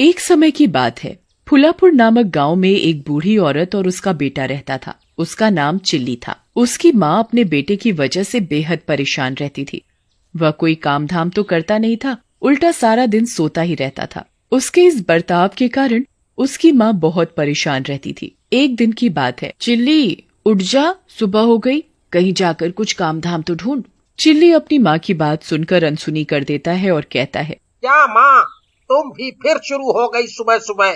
एक समय की बात है। फुलापुर नामक गांव में एक बूढ़ी औरत और उसका बेटा रहता था। उसका नाम चिल्ली था। उसकी माँ अपने बेटे की वजह से बेहद परेशान रहती थी। वह कोई काम धाम तो करता नहीं था, उल्टा सारा दिन सोता ही रहता था। उसके इस बर्ताव के कारण उसकी माँ बहुत परेशान रहती थी। एक दिन की बात है। चिल्ली उठ जा, सुबह हो गई, कहीं जाकर कुछ काम धाम तो ढूंढ। चिल्ली अपनी माँ की बात सुनकर अनसुनी कर देता है और कहता है, क्या माँ, तुम भी फिर शुरू हो गई सुबह सुबह।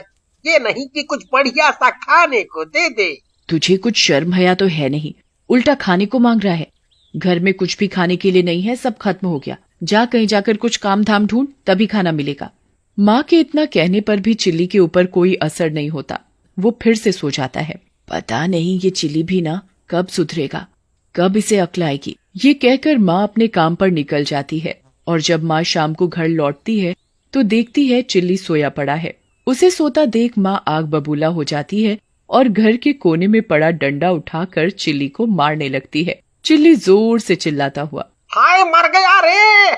ये नहीं कि कुछ बढ़िया सा खाने को दे दे। तुझे कुछ शर्म हया तो है नहीं, उल्टा खाने को मांग रहा है। घर में कुछ भी खाने के लिए नहीं है, सब खत्म हो गया। जा कहीं जाकर कुछ काम धाम ढूंढ, तभी खाना मिलेगा। माँ के इतना कहने पर भी चिल्ली के ऊपर कोई असर नहीं होता। वो फिर से सो जाता है। पता नहीं ये चिल्ली भी ना कब सुधरेगा, कब इसे अक्ल आएगी। ये कहकर माँ अपने काम पर निकल जाती है और जब माँ शाम को घर लौटती है तो देखती है चिल्ली सोया पड़ा है। उसे सोता देख माँ आग बबूला हो जाती है और घर के कोने में पड़ा डंडा उठाकर चिल्ली को मारने लगती है। चिल्ली जोर से चिल्लाता हुआ, हाय मर गया रे,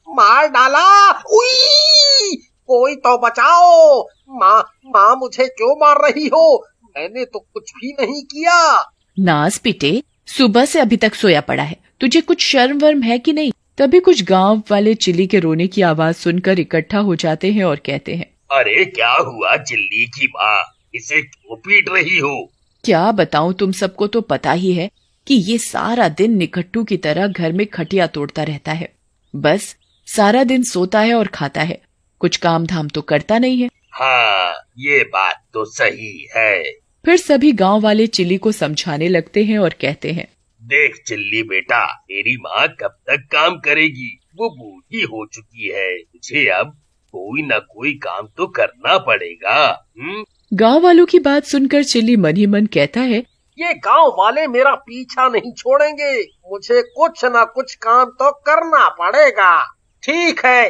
मार डाला, उई, कोई तो बचाओ। माँ मुझे क्यों मार रही हो? मैंने तो कुछ भी नहीं किया। नास पिटे, सुबह से अभी तक सोया पड़ा है, तुझे कुछ शर्म वर्म है कि नहीं? तभी कुछ गांव वाले चिल्ली के रोने की आवाज सुनकर इकट्ठा हो जाते हैं और कहते हैं, अरे क्या हुआ चिल्ली की माँ, इसे क्यों पीट रही हो? क्या बताऊं, तुम सबको तो पता ही है कि ये सारा दिन निकट्टू की तरह घर में खटिया तोड़ता रहता है। बस सारा दिन सोता है और खाता है, कुछ काम धाम तो करता नहीं है। हाँ, ये बात तो सही है। फिर सभी गांव वाले चिल्ली को समझाने लगते हैं और कहते हैं, देख चिल्ली बेटा, तेरी माँ कब तक काम करेगी? वो बूढ़ी हो चुकी है, तुझे अब कोई न कोई काम तो करना पड़ेगा। गांव वालों की बात सुनकर चिल्ली मन ही मन कहता है, ये गांव वाले मेरा पीछा नहीं छोड़ेंगे, मुझे कुछ न कुछ काम तो करना पड़ेगा। ठीक है,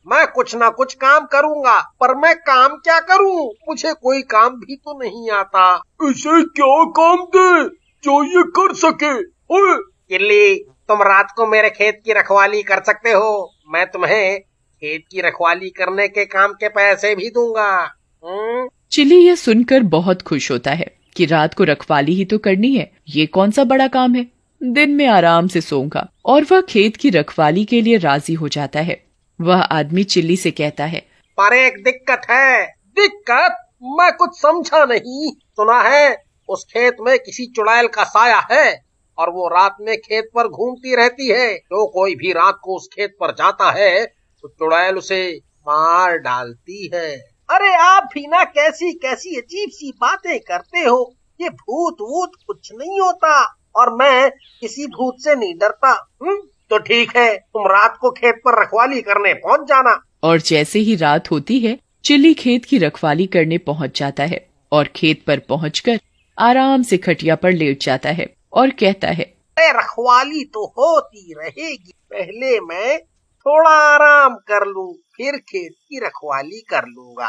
मैं कुछ न कुछ काम करूंगा, पर मैं काम क्या करूं? मुझे कोई काम भी तो नहीं आता। इसे क्या काम दे जो ये कर सके? चिल्ली, तुम रात को मेरे खेत की रखवाली कर सकते हो। मैं तुम्हें खेत की रखवाली करने के काम के पैसे भी दूंगा। चिल्ली यह सुनकर बहुत खुश होता है कि रात को रखवाली ही तो करनी है, ये कौन सा बड़ा काम है, दिन में आराम से सोऊंगा। और वह खेत की रखवाली के लिए राजी हो जाता है। वह आदमी चिल्ली से कहता है, पर एक दिक्कत है। दिक्कत? मैं कुछ समझा नहीं। सुना है उस खेत में किसी चुड़ैल का साया है और वो रात में खेत पर घूमती रहती है। जो कोई भी रात को उस खेत पर जाता है तो चुड़ैल उसे मार डालती है। अरे आप भी ना कैसी कैसी अजीब सी बातें करते हो। ये भूत वूत कुछ नहीं होता और मैं किसी भूत से नहीं डरता। तो ठीक है, तुम रात को खेत पर रखवाली करने पहुंच जाना। और जैसे ही रात होती है चिल्ली खेत की रखवाली करने पहुंच जाता है और खेत पर पहुंचकर आराम से खटिया पर लेट जाता है और कहता है, रखवाली तो होती रहेगी, पहले मैं थोड़ा आराम कर लूं, फिर खेत की रखवाली कर लूंगा।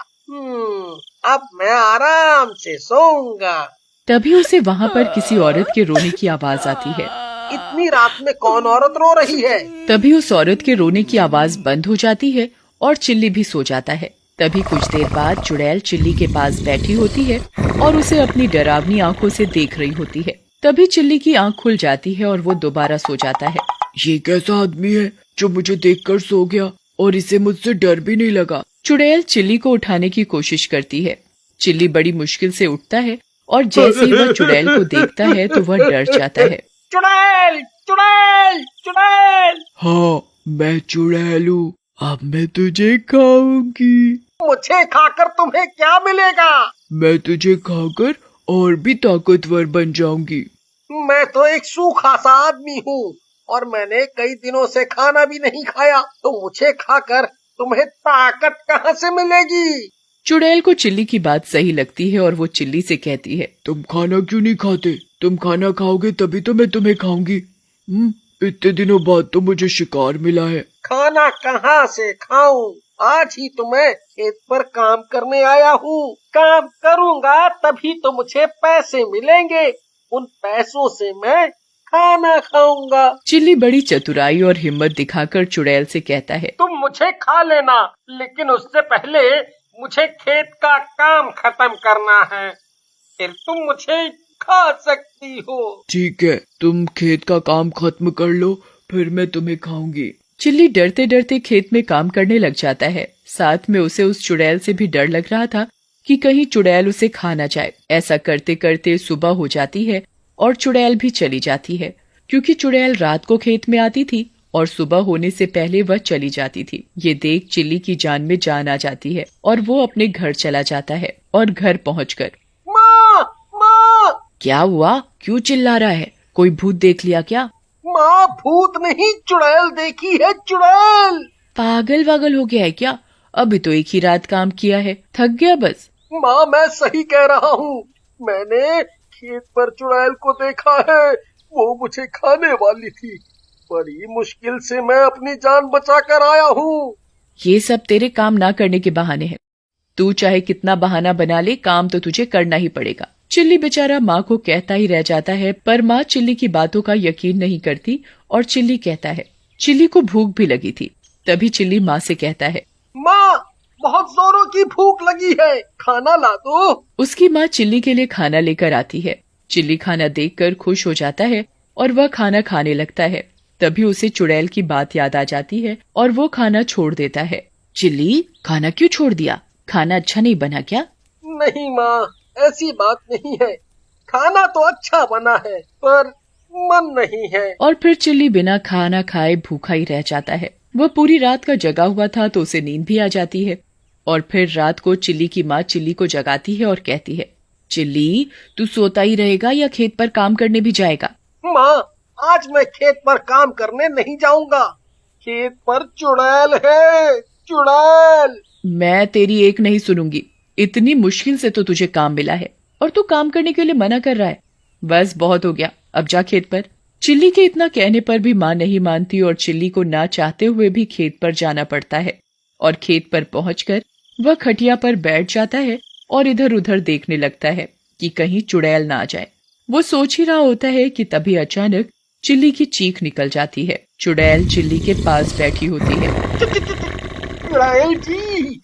अब मैं आराम से सोऊंगा। तभी उसे वहाँ पर किसी औरत के रोने की आवाज आती है। इतनी रात में कौन औरत रो रही है? तभी उस औरत के रोने की आवाज बंद हो जाती है और चिल्ली भी सो जाता है। तभी कुछ देर बाद चुड़ैल चिल्ली के पास बैठी होती है और उसे अपनी डरावनी आंखों से देख रही होती है। तभी चिल्ली की आंख खुल जाती है और वो दोबारा सो जाता है। ये कैसा आदमी है जो मुझे देखकर सो गया और इसे मुझसे डर भी नहीं लगा? चुड़ैल चिल्ली को उठाने की कोशिश करती है। चिल्ली बड़ी मुश्किल से उठता है और जैसे ही वह चुड़ैल को देखता है तो वह डर जाता है। चुड़ैल, चुड़ैल, चुड़ैल! हाँ, मैं चुड़ैल हूँ, अब मैं तुझे खाऊंगी। मुझे खाकर तुम्हें क्या मिलेगा? मैं तुझे खाकर और भी ताकतवर बन जाऊंगी। मैं तो एक सूखा सा आदमी हूँ और मैंने कई दिनों से खाना भी नहीं खाया, तो मुझे खाकर तुम्हें ताकत कहाँ से मिलेगी? चुड़ैल को चिल्ली की बात सही लगती है और वो चिल्ली से कहती है, तुम खाना क्यों नहीं खाते? तुम खाना खाओगे तभी तो मैं तुम्हें खाऊंगी। इतने दिनों बाद तो मुझे शिकार मिला है। खाना कहाँ से खाऊं? आज ही तो मैं खेत पर काम करने आया हूँ। काम करूँगा तभी तो मुझे पैसे मिलेंगे। उन पैसों से मैं खाना खाऊंगा। चिल्ली बड़ी चतुराई और हिम्मत दिखाकर चुड़ैल से कहता है, तुम मुझे खा लेना, लेकिन उससे पहले मुझे खेत का काम खत्म करना है, फिर तुम मुझे खा सकती हो। ठीक है, तुम खेत का काम खत्म कर लो, फिर मैं तुम्हें खाऊंगी। चिल्ली डरते डरते खेत में काम करने लग जाता है। साथ में उसे उस चुड़ैल से भी डर लग रहा था कि कहीं चुड़ैल उसे खा न जाए। ऐसा करते करते सुबह हो जाती है और चुड़ैल भी चली जाती है, क्योंकि चुड़ैल रात को खेत में आती थी और सुबह होने से पहले वह चली जाती थी। ये देख चिल्ली की जान में जान आ जाती है और वो अपने घर चला जाता है। और घर पहुंचकर माँ, माँ, क्या हुआ, क्यों चिल्ला रहा है? कोई भूत देख लिया क्या? माँ, भूत नहीं, चुड़ैल देखी है, चुड़ैल। पागल वागल हो गया है क्या? अभी तो एक ही रात काम किया है, थक गया बस। माँ, मैं सही कह रहा हूँ, मैंने खेत पर चुड़ैल को देखा है, वो मुझे खाने वाली थी। बड़ी मुश्किल से मैं अपनी जान बचा कर आया हूँ। ये सब तेरे काम ना करने के बहाने हैं। तू चाहे कितना बहाना बना ले, काम तो तुझे करना ही पड़ेगा। चिल्ली बेचारा माँ को कहता ही रह जाता है, पर माँ चिल्ली की बातों का यकीन नहीं करती और चिल्ली कहता है। चिल्ली को भूख भी लगी थी, तभी चिल्ली माँ से कहता है, माँ, बहुत जोरों की भूख लगी है, खाना ला दो। उसकी माँ चिल्ली के लिए खाना लेकर आती है। चिल्ली खाना देखकर खुश हो जाता है और वह खाना खाने लगता है। तभी उसे चुड़ैल की बात याद आ जाती है और वो खाना छोड़ देता है। चिल्ली, खाना क्यों छोड़ दिया? खाना अच्छा नहीं बना क्या? नहीं माँ, ऐसी बात नहीं है, खाना तो अच्छा बना है, पर मन नहीं है। और फिर चिल्ली बिना खाना खाए भूखा ही रह जाता है। वह पूरी रात का जगा हुआ था तो उसे नींद भी आ जाती है। और फिर रात को चिल्ली की माँ चिल्ली को जगाती है और कहती है, चिल्ली, तू सोता ही रहेगा या खेत पर काम करने भी जाएगा? माँ, आज मैं खेत पर काम करने नहीं जाऊंगा, खेत पर चुड़ैल है, चुड़ैल। मैं तेरी एक नहीं सुनूंगी। इतनी मुश्किल से तो तुझे काम मिला है और तू काम करने के लिए मना कर रहा है। बस बहुत हो गया, अब जा खेत पर। चिल्ली के इतना कहने पर भी माँ नहीं मानती और चिल्ली को ना चाहते हुए भी खेत पर जाना पड़ता है। और खेत पर पहुंचकर वह खटिया पर बैठ जाता है और इधर उधर देखने लगता है कि कहीं चुड़ैल ना आ जाए। वो सोच ही रहा होता है कि तभी अचानक चिल्ली की चीख निकल जाती है। चुड़ैल चिल्ली के पास बैठी होती है। चुड़ैल जी,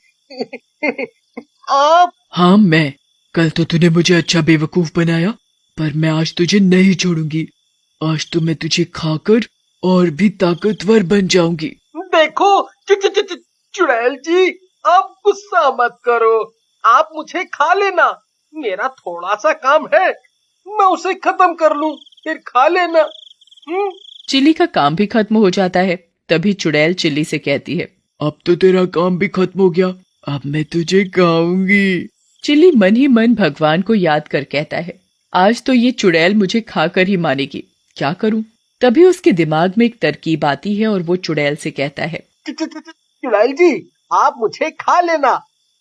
आप? हाँ मैं। कल तो तूने मुझे अच्छा बेवकूफ बनाया, पर मैं आज तुझे नहीं छोड़ूंगी। आज तो मैं तुझे खाकर और भी ताकतवर बन जाऊंगी। देखो चुड़ैल जी, आप गुस्सा मत करो, आप मुझे खा लेना, मेरा थोड़ा सा काम है, मैं उसे खत्म कर लूं, फिर खा लेना। चिल्ली का काम भी खत्म हो जाता है। तभी चुड़ैल चिल्ली से कहती है, अब तो तेरा काम भी खत्म हो गया, अब मैं तुझे खाऊंगी। चिल्ली मन ही मन भगवान को याद कर कहता है, आज तो ये चुड़ैल मुझे खाकर ही मानेगी, क्या करूं? तभी उसके दिमाग में एक तरकीब आती है और वो चुड़ैल से कहता है, चुड़ैल जी, आप मुझे खा लेना,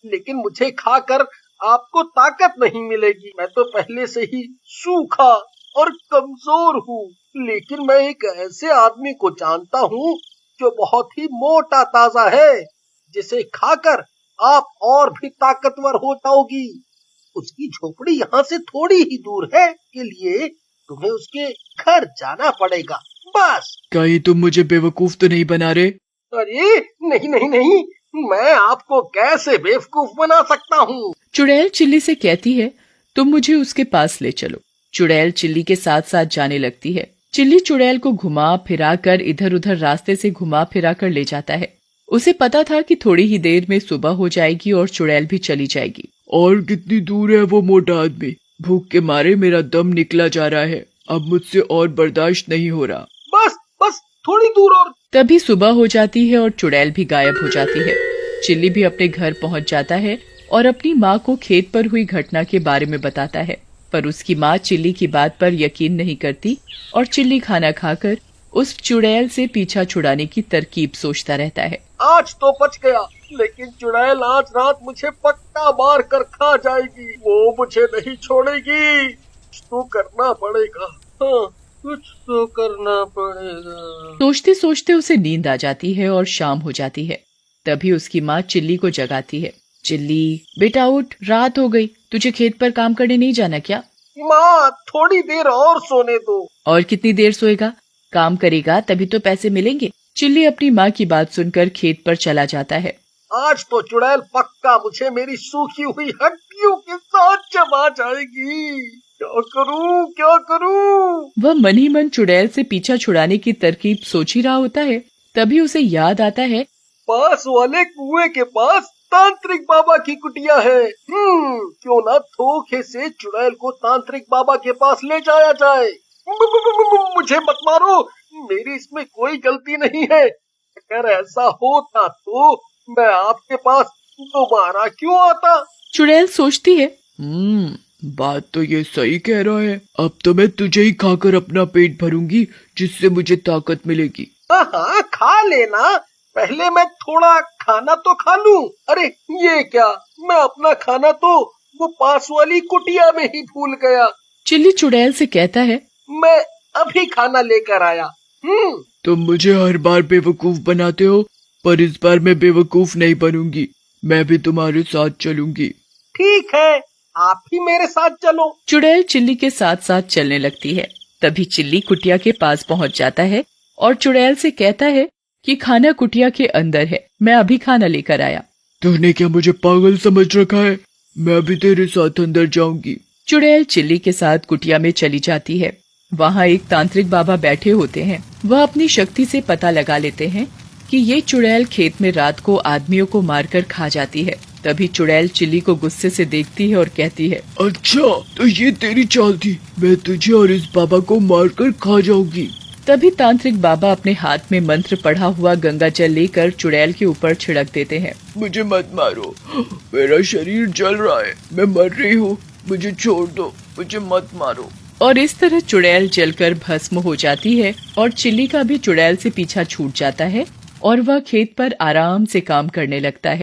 लेकिन मुझे खाकर आपको ताकत नहीं मिलेगी। मैं तो पहले से ही सूखा और कमजोर हूँ, लेकिन मैं एक ऐसे आदमी को जानता हूँ जो बहुत ही मोटा ताजा है, जिसे खाकर आप और भी ताकतवर हो जाओगी। उसकी झोपड़ी यहाँ से थोड़ी ही दूर है, के लिए तुम्हें उसके घर जाना पड़ेगा, बस। कहीं तुम मुझे बेवकूफ तो नहीं बना रहे? अरे नहीं नहीं नहीं, मैं आपको कैसे बेवकूफ बना सकता हूँ? चुड़ैल चिल्ली से कहती है, तुम मुझे उसके पास ले चलो। चुड़ैल चिल्ली के साथ साथ जाने लगती है। चिल्ली चुड़ैल को घुमा फिरा कर इधर उधर रास्ते से घुमा फिरा कर ले जाता है। उसे पता था कि थोड़ी ही देर में सुबह हो जाएगी और चुड़ैल भी चली जाएगी। और कितनी दूर है वो मोटा आदमी? भूख के मारे मेरा दम निकला जा रहा है, अब मुझसे और बर्दाश्त नहीं हो रहा। बस बस थोड़ी दूर और। तभी सुबह हो जाती है और चुड़ैल भी गायब हो जाती है। चिल्ली भी अपने घर पहुंच जाता है और अपनी माँ को खेत पर हुई घटना के बारे में बताता है, पर उसकी माँ चिल्ली की बात पर यकीन नहीं करती और चिल्ली खाना खाकर उस चुड़ैल से पीछा छुड़ाने की तरकीब सोचता रहता है। आज तो बच गया, लेकिन चुड़ैल आज रात मुझे पक्का मार कर खा जाएगी, वो मुझे नहीं छोड़ेगी। कुछ तो करना पड़ेगा, हाँ, कुछ तो करना पड़ेगा। सोचते सोचते उसे नींद आ जाती है और शाम हो जाती है। तभी उसकी माँ चिल्ली को जगाती है। चिल्ली, बेटा उठ, रात हो गई, तुझे खेत पर काम करने नहीं जाना क्या? माँ, थोड़ी देर और सोने दो। और कितनी देर सोएगा? काम करेगा तभी तो पैसे मिलेंगे। चिल्ली अपनी माँ की बात सुनकर खेत पर चला जाता है आज तो चुड़ैल पक्का मुझे मेरी सूखी हुई हड्डियों के साथ चबा जाएगी। क्या करूं क्या करूं? वह मन ही मन चुड़ैल से पीछा छुड़ाने की तरकीब सोच ही रहा होता है। तभी उसे याद आता है, पास वाले कुएं के पास तांत्रिक बाबा की कुटिया है। क्यों ना धोखे से चुड़ैल को तांत्रिक बाबा के पास ले जाया जाए। मुझे मत मारो, मेरी इसमें कोई गलती नहीं है। अगर ऐसा होता तो मैं आपके पास दोबारा क्यों आता? चुड़ैल सोचती है, बात तो ये सही कह रहा है। अब तो मैं तुझे ही खाकर अपना पेट भरूंगी, जिससे मुझे ताकत मिलेगी। हाँ, खा लेना, पहले मैं थोड़ा खाना तो खा लूं। अरे ये क्या, मैं अपना खाना तो वो पास वाली कुटिया में ही भूल गया। चिल्ली चुड़ैल से कहता है, मैं अभी खाना लेकर आया। तुम मुझे हर बार बेवकूफ बनाते हो, पर इस बार मैं बेवकूफ नहीं बनूंगी। मैं भी तुम्हारे साथ चलूंगी। ठीक है, आप ही मेरे साथ चलो। चुड़ैल चिल्ली के साथ साथ चलने लगती है। तभी चिल्ली कुटिया के पास पहुंच जाता है और चुड़ैल से कहता है कि खाना कुटिया के अंदर है, मैं अभी खाना लेकर आया। तूने क्या मुझे पागल समझ रखा है? मैं भी तेरे साथ अंदर जाऊंगी। चुड़ैल चिल्ली के साथ कुटिया में चली जाती है। वहाँ एक तांत्रिक बाबा बैठे होते हैं। वह अपनी शक्ति से पता लगा लेते हैं कि ये चुड़ैल खेत में रात को आदमियों को मारकर खा जाती है। तभी चुड़ैल चिल्ली को गुस्से से देखती है और कहती है, अच्छा तो ये तेरी चाल थी, मैं तुझे और इस बाबा को मारकर खा जाऊंगी। तभी तांत्रिक बाबा अपने हाथ में मंत्र पढ़ा हुआ गंगा जल लेकर चुड़ैल के ऊपर छिड़क देते हैं। मुझे मत मारो, मेरा शरीर जल रहा है, मैं मर रही हूँ, मुझे छोड़ दो, मुझे मत मारो। और इस तरह चुड़ैल जलकर भस्म हो जाती है और चिल्ली का भी चुड़ैल से पीछा छूट जाता है और वह खेत पर आराम से काम करने लगता है।